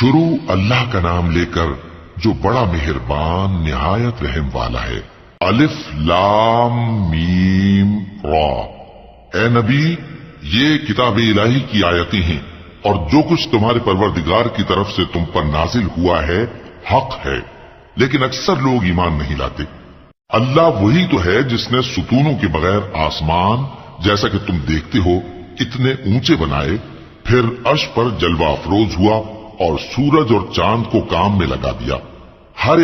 شروع اللہ کا نام لے کر جو بڑا مہربان نہایت رحم والا ہے۔ الف لام میم را۔ اے نبی، یہ کتاب الہی کی آیتیں ہیں اور جو کچھ تمہارے پروردگار کی طرف سے تم پر نازل ہوا ہے حق ہے، لیکن اکثر لوگ ایمان نہیں لاتے۔ اللہ وہی تو ہے جس نے ستونوں کے بغیر آسمان جیسا کہ تم دیکھتے ہو اتنے اونچے بنائے، پھر عرش پر جلوہ افروز ہوا اور سورج اور چاند کو کام میں لگا دیا۔ ہر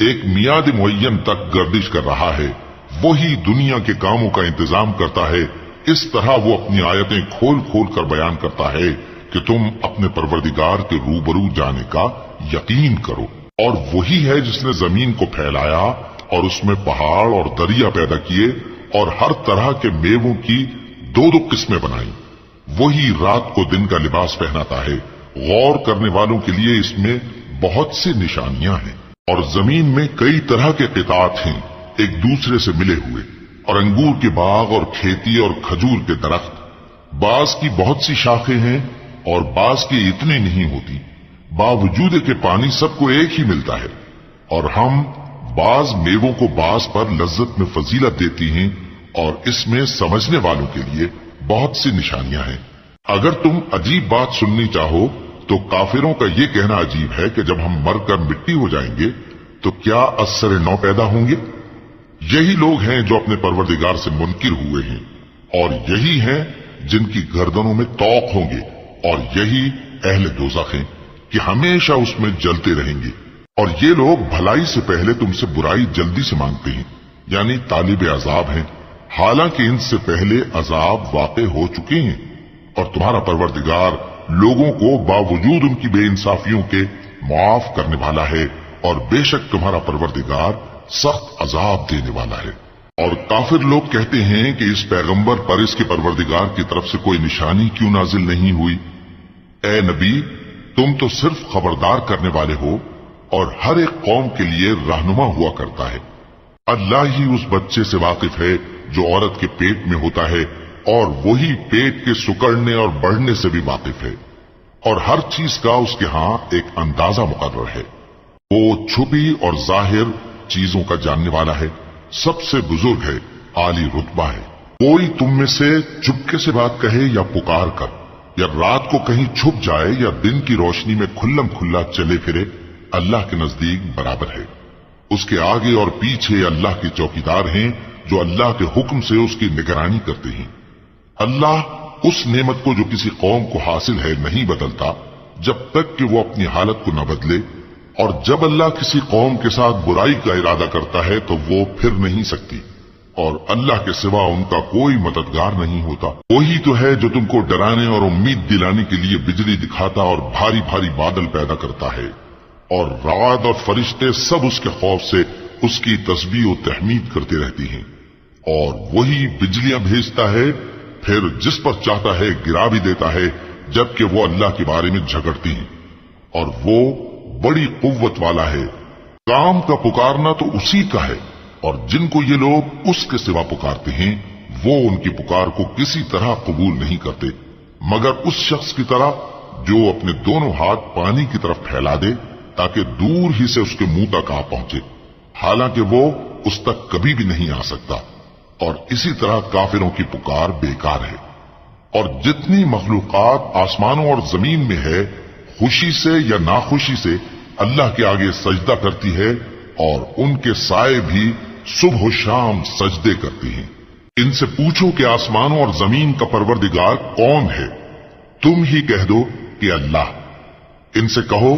ایک میعاد معین تک گردش کر رہا ہے۔ وہی دنیا کے کاموں کا انتظام کرتا ہے۔ اس طرح وہ اپنی آیتیں کھول کھول کر بیان کرتا ہے کہ تم اپنے پروردگار کے روبرو جانے کا یقین کرو۔ اور وہی ہے جس نے زمین کو پھیلایا اور اس میں پہاڑ اور دریا پیدا کیے اور ہر طرح کے میووں کی دو قسمیں بنائی۔ وہی رات کو دن کا لباس پہناتا ہے۔ غور کرنے والوں کے لیے اس میں بہت سی نشانیاں ہیں۔ اور زمین میں کئی طرح کے قطعات ہیں ایک دوسرے سے ملے ہوئے، اور انگور کے باغ اور کھیتی اور کھجور کے درخت۔ بعض کی بہت سی شاخیں ہیں اور بعض کی اتنی نہیں ہوتی، باوجود کہ پانی سب کو ایک ہی ملتا ہے۔ اور ہم بعض میووں کو بعض پر لذت میں فضیلت دیتی ہیں، اور اس میں سمجھنے والوں کے لیے بہت سی نشانیاں ہیں۔ اگر تم عجیب بات سننی چاہو تو کافروں کا یہ کہنا عجیب ہے کہ جب ہم مر کر مٹی ہو جائیں گے تو کیا اثر نو پیدا ہوں گے؟ یہی لوگ ہیں جو اپنے پروردگار سے منکر ہوئے ہیں، اور یہی ہیں جن کی گردنوں میں طوق ہوں گے، اور یہی اہل دوزخ ہیں کہ ہمیشہ اس میں جلتے رہیں گے۔ اور یہ لوگ بھلائی سے پہلے تم سے برائی جلدی سے مانگتے ہیں، یعنی طالب عذاب ہیں، حالانکہ ان سے پہلے عذاب واقع ہو چکے ہیں۔ اور تمہارا پروردگار لوگوں کو باوجود ان کی بے انصافیوں کے معاف کرنے والا ہے، اور بے شک تمہارا پروردگار سخت عذاب دینے والا ہے۔ اور کافر لوگ کہتے ہیں کہ اس پیغمبر پر اس کے پروردگار کی طرف سے کوئی نشانی کیوں نازل نہیں ہوئی؟ اے نبی، تم تو صرف خبردار کرنے والے ہو، اور ہر ایک قوم کے لیے رہنما ہوا کرتا ہے۔ اللہ ہی اس بچے سے واقف ہے جو عورت کے پیٹ میں ہوتا ہے، اور وہی پیٹ کے سکڑنے اور بڑھنے سے بھی واقف ہے، اور ہر چیز کا اس کے ہاں ایک اندازہ مقرر ہے۔ وہ چھپی اور ظاہر چیزوں کا جاننے والا ہے، سب سے بزرگ ہے، عالی رتبہ ہے۔ کوئی تم میں سے چپکے سے بات کہے یا پکار کر، یا رات کو کہیں چھپ جائے یا دن کی روشنی میں کھلم کھلا چلے پھرے، اللہ کے نزدیک برابر ہے۔ اس کے آگے اور پیچھے اللہ کے چوکیدار ہیں جو اللہ کے حکم سے اس کی نگرانی کرتے ہیں۔ اللہ اس نعمت کو جو کسی قوم کو حاصل ہے نہیں بدلتا جب تک کہ وہ اپنی حالت کو نہ بدلے، اور جب اللہ کسی قوم کے ساتھ برائی کا ارادہ کرتا ہے تو وہ پھر نہیں سکتی، اور اللہ کے سوا ان کا کوئی مددگار نہیں ہوتا۔ وہی تو ہے جو تم کو ڈرانے اور امید دلانے کے لیے بجلی دکھاتا اور بھاری بھاری بادل پیدا کرتا ہے، اور رعد اور فرشتے سب اس کے خوف سے اس کی تسبیح و تحمید کرتے رہتی ہیں۔ اور وہی بجلیاں بھیجتا ہے، پھر جس پر چاہتا ہے گرا بھی دیتا ہے، جبکہ وہ اللہ کے بارے میں جھگڑتی ہیں، اور وہ بڑی قوت والا ہے۔ کام کا پکارنا تو اسی کا ہے، اور جن کو یہ لوگ اس کے سوا پکارتے ہیں وہ ان کی پکار کو کسی طرح قبول نہیں کرتے، مگر اس شخص کی طرح جو اپنے دونوں ہاتھ پانی کی طرف پھیلا دے تاکہ دور ہی سے اس کے منہ تک آ پہنچے، حالانکہ وہ اس تک کبھی بھی نہیں آ سکتا۔ اور اسی طرح کافروں کی پکار بیکار ہے۔ اور جتنی مخلوقات آسمانوں اور زمین میں ہے، خوشی سے یا ناخوشی سے اللہ کے آگے سجدہ کرتی ہے، اور ان کے سائے بھی صبح و شام سجدے کرتے ہیں۔ ان سے پوچھو کہ آسمانوں اور زمین کا پروردگار کون ہے؟ تم ہی کہہ دو کہ اللہ۔ ان سے کہو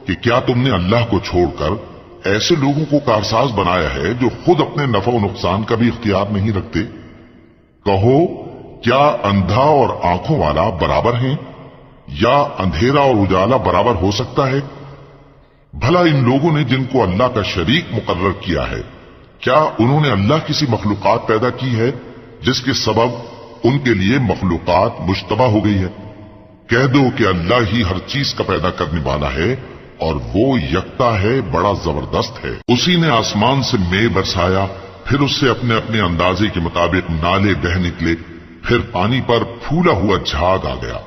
کہ کیا تم نے اللہ کو چھوڑ کر ایسے لوگوں کو کارساز بنایا ہے جو خود اپنے نفع و نقصان کا بھی اختیار نہیں رکھتے؟ کہو کیا اندھا اور آنکھوں والا برابر ہیں، یا اندھیرا اور اجالا برابر ہو سکتا ہے؟ بھلا ان لوگوں نے جن کو اللہ کا شریک مقرر کیا ہے، کیا انہوں نے اللہ کسی مخلوقات پیدا کی ہے جس کے سبب ان کے لیے مخلوقات مشتبہ ہو گئی ہے؟ کہہ دو کہ اللہ ہی ہر چیز کا پیدا کرنے والا ہے، اور وہ یکتا ہے، بڑا زبردست ہے۔ اسی نے آسمان سے مے برسایا، پھر اس سے اپنے اپنے اندازے کے مطابق نالے بہ نکلے، پھر پانی پر پھولا ہوا جھاگ آ گیا،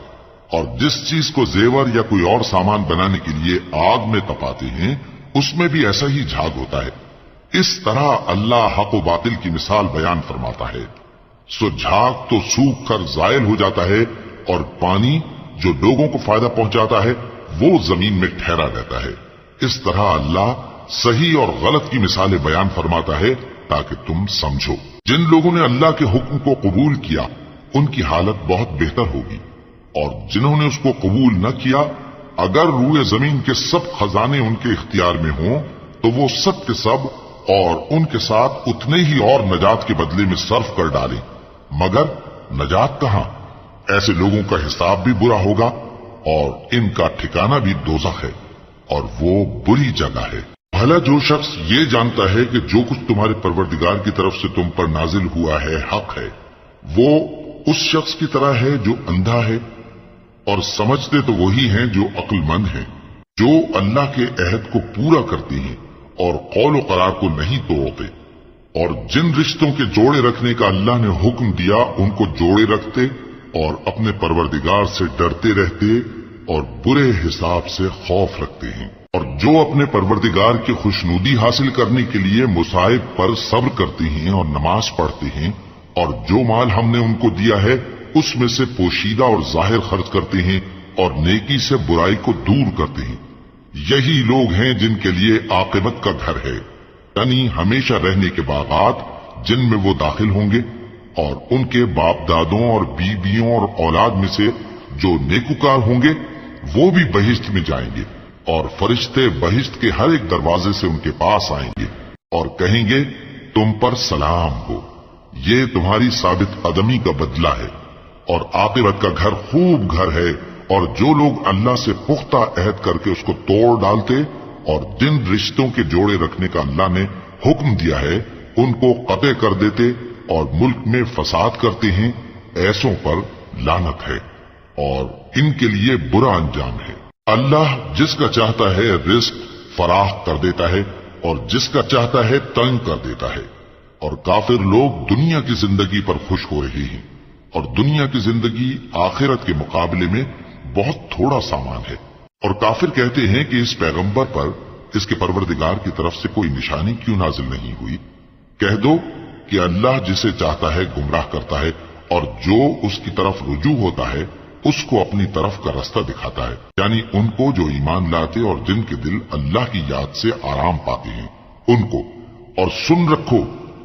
اور جس چیز کو زیور یا کوئی اور سامان بنانے کے لیے آگ میں تپاتے ہیں اس میں بھی ایسا ہی جھاگ ہوتا ہے۔ اس طرح اللہ حق و باطل کی مثال بیان فرماتا ہے۔ سو جھاگ تو سوکھ کر زائل ہو جاتا ہے اور پانی جو لوگوں کو فائدہ پہنچاتا ہے وہ زمین میں ٹھہرا رہتا ہے۔ اس طرح اللہ صحیح اور غلط کی مثالیں بیان فرماتا ہے تاکہ تم سمجھو۔ جن لوگوں نے اللہ کے حکم کو قبول کیا ان کی حالت بہت بہتر ہوگی، اور جنہوں نے اس کو قبول نہ کیا اگر روئے زمین کے سب خزانے ان کے اختیار میں ہوں تو وہ سب کے سب اور ان کے ساتھ اتنے ہی اور نجات کے بدلے میں صرف کر ڈالیں، مگر نجات کہاں؟ ایسے لوگوں کا حساب بھی برا ہوگا اور ان کا ٹھکانہ بھی دوزخ ہے، اور وہ بری جگہ ہے۔ بھلا جو شخص یہ جانتا ہے کہ جو کچھ تمہارے پروردگار کی طرف سے تم پر نازل ہوا ہے حق ہے، وہ اس شخص کی طرح ہے جو اندھا ہے، اور سمجھتے تو وہی ہیں جو عقل مند ہیں، جو اللہ کے عہد کو پورا کرتے ہیں اور قول و قرار کو نہیں توڑتے، اور جن رشتوں کے جوڑے رکھنے کا اللہ نے حکم دیا ان کو جوڑے رکھتے اور اپنے پروردگار سے ڈرتے رہتے اور برے حساب سے خوف رکھتے ہیں، اور جو اپنے پروردگار کی خوشنودی حاصل کرنے کے لیے مصائب پر صبر کرتے ہیں اور نماز پڑھتے ہیں، اور جو مال ہم نے ان کو دیا ہے اس میں سے پوشیدہ اور ظاہر خرچ کرتے ہیں اور نیکی سے برائی کو دور کرتے ہیں، یہی لوگ ہیں جن کے لیے عاقبت کا گھر ہے، یعنی ہمیشہ رہنے کے باغات جن میں وہ داخل ہوں گے، اور ان کے باپ دادوں اور بیویوں اور اولاد میں سے جو نیکوکار ہوں گے وہ بھی بہشت میں جائیں گے، اور فرشتے بہشت کے ہر ایک دروازے سے ان کے پاس آئیں گے اور کہیں گے تم پر سلام ہو، یہ تمہاری ثابت قدمی کا بدلہ ہے، اور عاقبت کا گھر خوب گھر ہے۔ اور جو لوگ اللہ سے پختہ عہد کر کے اس کو توڑ ڈالتے اور جن رشتوں کے جوڑے رکھنے کا اللہ نے حکم دیا ہے ان کو قطع کر دیتے اور ملک میں فساد کرتے ہیں، ایسوں پر لعنت ہے اور ان کے لیے برا انجام ہے۔ اللہ جس کا چاہتا ہے رزق فراخ کر دیتا ہے اور جس کا چاہتا ہے تنگ کر دیتا ہے، اور کافر لوگ دنیا کی زندگی پر خوش ہو رہے ہیں، اور دنیا کی زندگی آخرت کے مقابلے میں بہت تھوڑا سامان ہے۔ اور کافر کہتے ہیں کہ اس پیغمبر پر اس کے پروردگار کی طرف سے کوئی نشانی کیوں نازل نہیں ہوئی؟ کہہ دو کہ اللہ جسے چاہتا ہے گمراہ کرتا ہے، اور جو اس کی طرف رجوع ہوتا ہے اس کو اپنی طرف کا رستہ دکھاتا ہے، یعنی ان کو جو ایمان لاتے اور جن کے دل اللہ کی یاد سے آرام پاتے ہیں ان کو۔ اور سن رکھو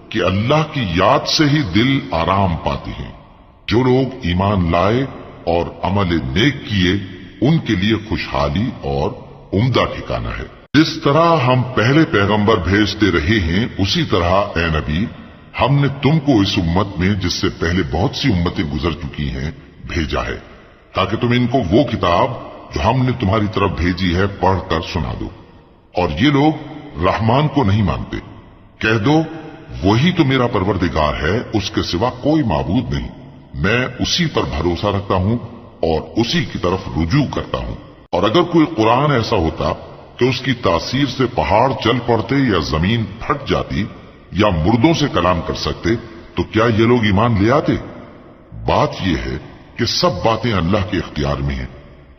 کہ اللہ کی یاد سے ہی دل آرام پاتے ہیں۔ جو لوگ ایمان لائے اور عمل نیک کیے ان کے لیے خوشحالی اور عمدہ ٹھکانہ ہے۔ جس طرح ہم پہلے پیغمبر بھیجتے رہے ہیں اسی طرح اے نبی ہم نے تم کو اس امت میں جس سے پہلے بہت سی امتیں گزر چکی ہیں بھیجا ہے، تاکہ تم ان کو وہ کتاب جو ہم نے تمہاری طرف بھیجی ہے پڑھ کر سنا دو۔ اور یہ لوگ رحمان کو نہیں مانتے، کہہ دو وہی تو میرا پروردگار ہے، اس کے سوا کوئی معبود نہیں، میں اسی پر بھروسہ رکھتا ہوں اور اسی کی طرف رجوع کرتا ہوں۔ اور اگر کوئی قرآن ایسا ہوتا کہ اس کی تاثیر سے پہاڑ چل پڑتے یا زمین پھٹ جاتی یا مردوں سے کلام کر سکتے تو کیا یہ لوگ ایمان لے آتے؟ بات یہ ہے کہ سب باتیں اللہ کے اختیار میں ہیں،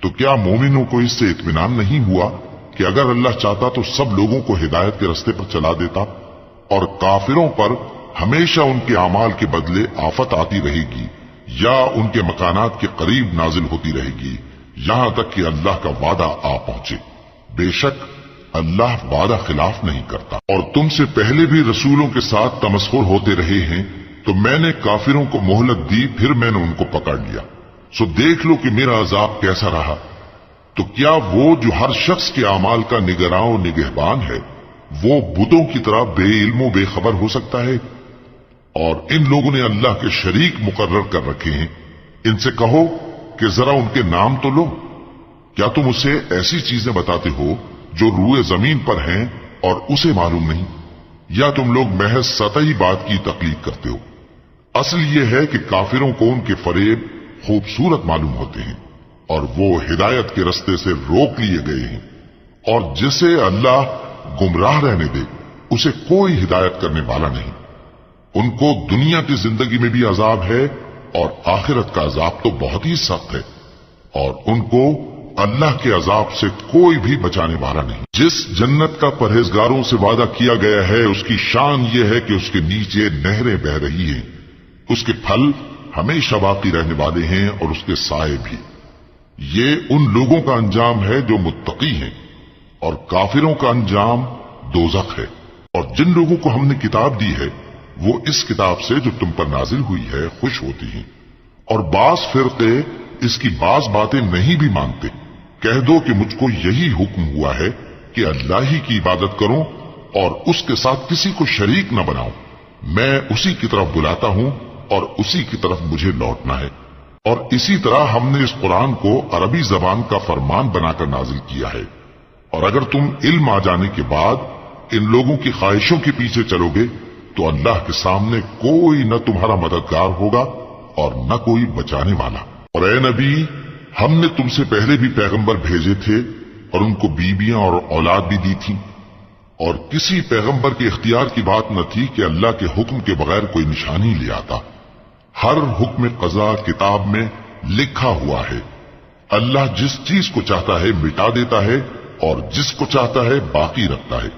تو کیا مومنوں کو اس سے اطمینان نہیں ہوا کہ اگر اللہ چاہتا تو سب لوگوں کو ہدایت کے رستے پر چلا دیتا؟ اور کافروں پر ہمیشہ ان کے اعمال کے بدلے آفت آتی رہے گی یا ان کے مکانات کے قریب نازل ہوتی رہے گی یہاں تک کہ اللہ کا وعدہ آ پہنچے۔ بے شک اللہ وعدہ خلاف نہیں کرتا۔ اور تم سے پہلے بھی رسولوں کے ساتھ تمسخر ہوتے رہے ہیں تو میں نے کافروں کو مہلت دی، پھر میں نے ان کو پکڑ لیا، سو دیکھ لو کہ میرا عذاب کیسا رہا۔ تو کیا وہ جو ہر شخص کے اعمال کا نگراں و نگہبان ہے وہ بتوں کی طرح بے علم و بے خبر ہو سکتا ہے؟ اور ان لوگوں نے اللہ کے شریک مقرر کر رکھے ہیں، ان سے کہو کہ ذرا ان کے نام تو لو۔ کیا تم اسے ایسی چیزیں بتاتے ہو جو روئے زمین پر ہیں اور اسے معلوم نہیں، یا تم لوگ محض سطحی بات کی تقلید کرتے ہو؟ اصل یہ ہے کہ کافروں کو ان کے فریب خوبصورت معلوم ہوتے ہیں اور وہ ہدایت کے رستے سے روک لیے گئے ہیں، اور جسے اللہ گمراہ رہنے دے اسے کوئی ہدایت کرنے والا نہیں۔ ان کو دنیا کی زندگی میں بھی عذاب ہے اور آخرت کا عذاب تو بہت ہی سخت ہے۔ اور ان کو اللہ کے عذاب سے کوئی بھی بچانے والا نہیں۔ جس جنت کا پرہیزگاروں سے وعدہ کیا گیا ہے اس کی شان یہ ہے کہ اس کے نیچے نہریں بہ رہی ہیں، اس کے پھل ہمیشہ باقی رہنے والے ہیں اور اس کے سائے بھی۔ یہ ان لوگوں کا انجام ہے جو متقی ہیں، اور کافروں کا انجام دوزخ ہے۔ اور جن لوگوں کو ہم نے کتاب دی ہے وہ اس کتاب سے جو تم پر نازل ہوئی ہے خوش ہوتی ہیں، اور بعض فرقے اس کی بعض باتیں نہیں بھی مانتے۔ کہہ دو کہ مجھ کو یہی حکم ہوا ہے کہ اللہ ہی کی عبادت کرو اور اس کے ساتھ کسی کو شریک نہ بناؤ۔ میں اسی کی طرف بلاتا ہوں اور اسی کی طرف مجھے لوٹنا ہے۔ اور اسی طرح ہم نے اس قرآن کو عربی زبان کا فرمان بنا کر نازل کیا ہے۔ اور اگر تم علم آ جانے کے بعد ان لوگوں کی خواہشوں کے پیچھے چلو گے تو اللہ کے سامنے کوئی نہ تمہارا مددگار ہوگا اور نہ کوئی بچانے والا۔ اور اے نبی، ہم نے تم سے پہلے بھی پیغمبر بھیجے تھے اور ان کو بیویاں اور اولاد بھی دی تھی، اور کسی پیغمبر کے اختیار کی بات نہ تھی کہ اللہ کے حکم کے بغیر کوئی نشانی لے آتا۔ ہر حکم قضا کتاب میں لکھا ہوا ہے۔ اللہ جس چیز کو چاہتا ہے مٹا دیتا ہے اور جس کو چاہتا ہے باقی رکھتا ہے،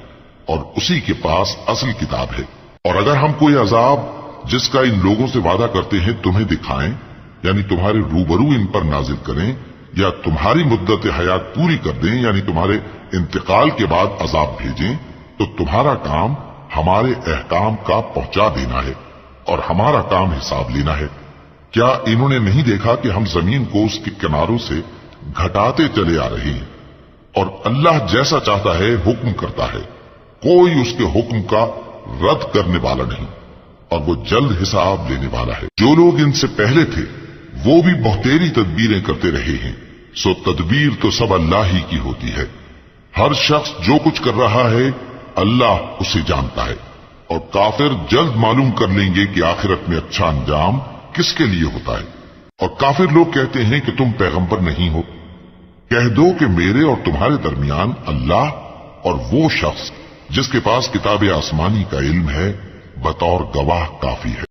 اور اسی کے پاس اصل کتاب ہے۔ اور اگر ہم کوئی عذاب جس کا ان لوگوں سے وعدہ کرتے ہیں تمہیں دکھائیں، یعنی تمہارے روبرو ان پر نازل کریں، یا تمہاری مدت حیات پوری کر دیں، یعنی تمہارے انتقال کے بعد عذاب بھیجیں، تو تمہارا کام ہمارے احکام کا پہنچا دینا ہے اور ہمارا کام حساب لینا ہے۔ کیا انہوں نے نہیں دیکھا کہ ہم زمین کو اس کے کناروں سے گھٹاتے چلے آ رہے ہیں، اور اللہ جیسا چاہتا ہے حکم کرتا ہے، کوئی اس کے حکم کا رد کرنے والا نہیں، اور وہ جلد حساب لینے والا ہے۔ جو لوگ ان سے پہلے تھے وہ بھی بہتیری تدبیریں کرتے رہے ہیں، سو تدبیر تو سب اللہ ہی کی ہوتی ہے۔ ہر شخص جو کچھ کر رہا ہے اللہ اسے جانتا ہے، اور کافر جلد معلوم کر لیں گے کہ آخرت میں اچھا انجام کس کے لیے ہوتا ہے۔ اور کافر لوگ کہتے ہیں کہ تم پیغمبر نہیں ہو۔ کہہ دو کہ میرے اور تمہارے درمیان اللہ اور وہ شخص جس کے پاس کتاب آسمانی کا علم ہے بطور گواہ کافی ہے۔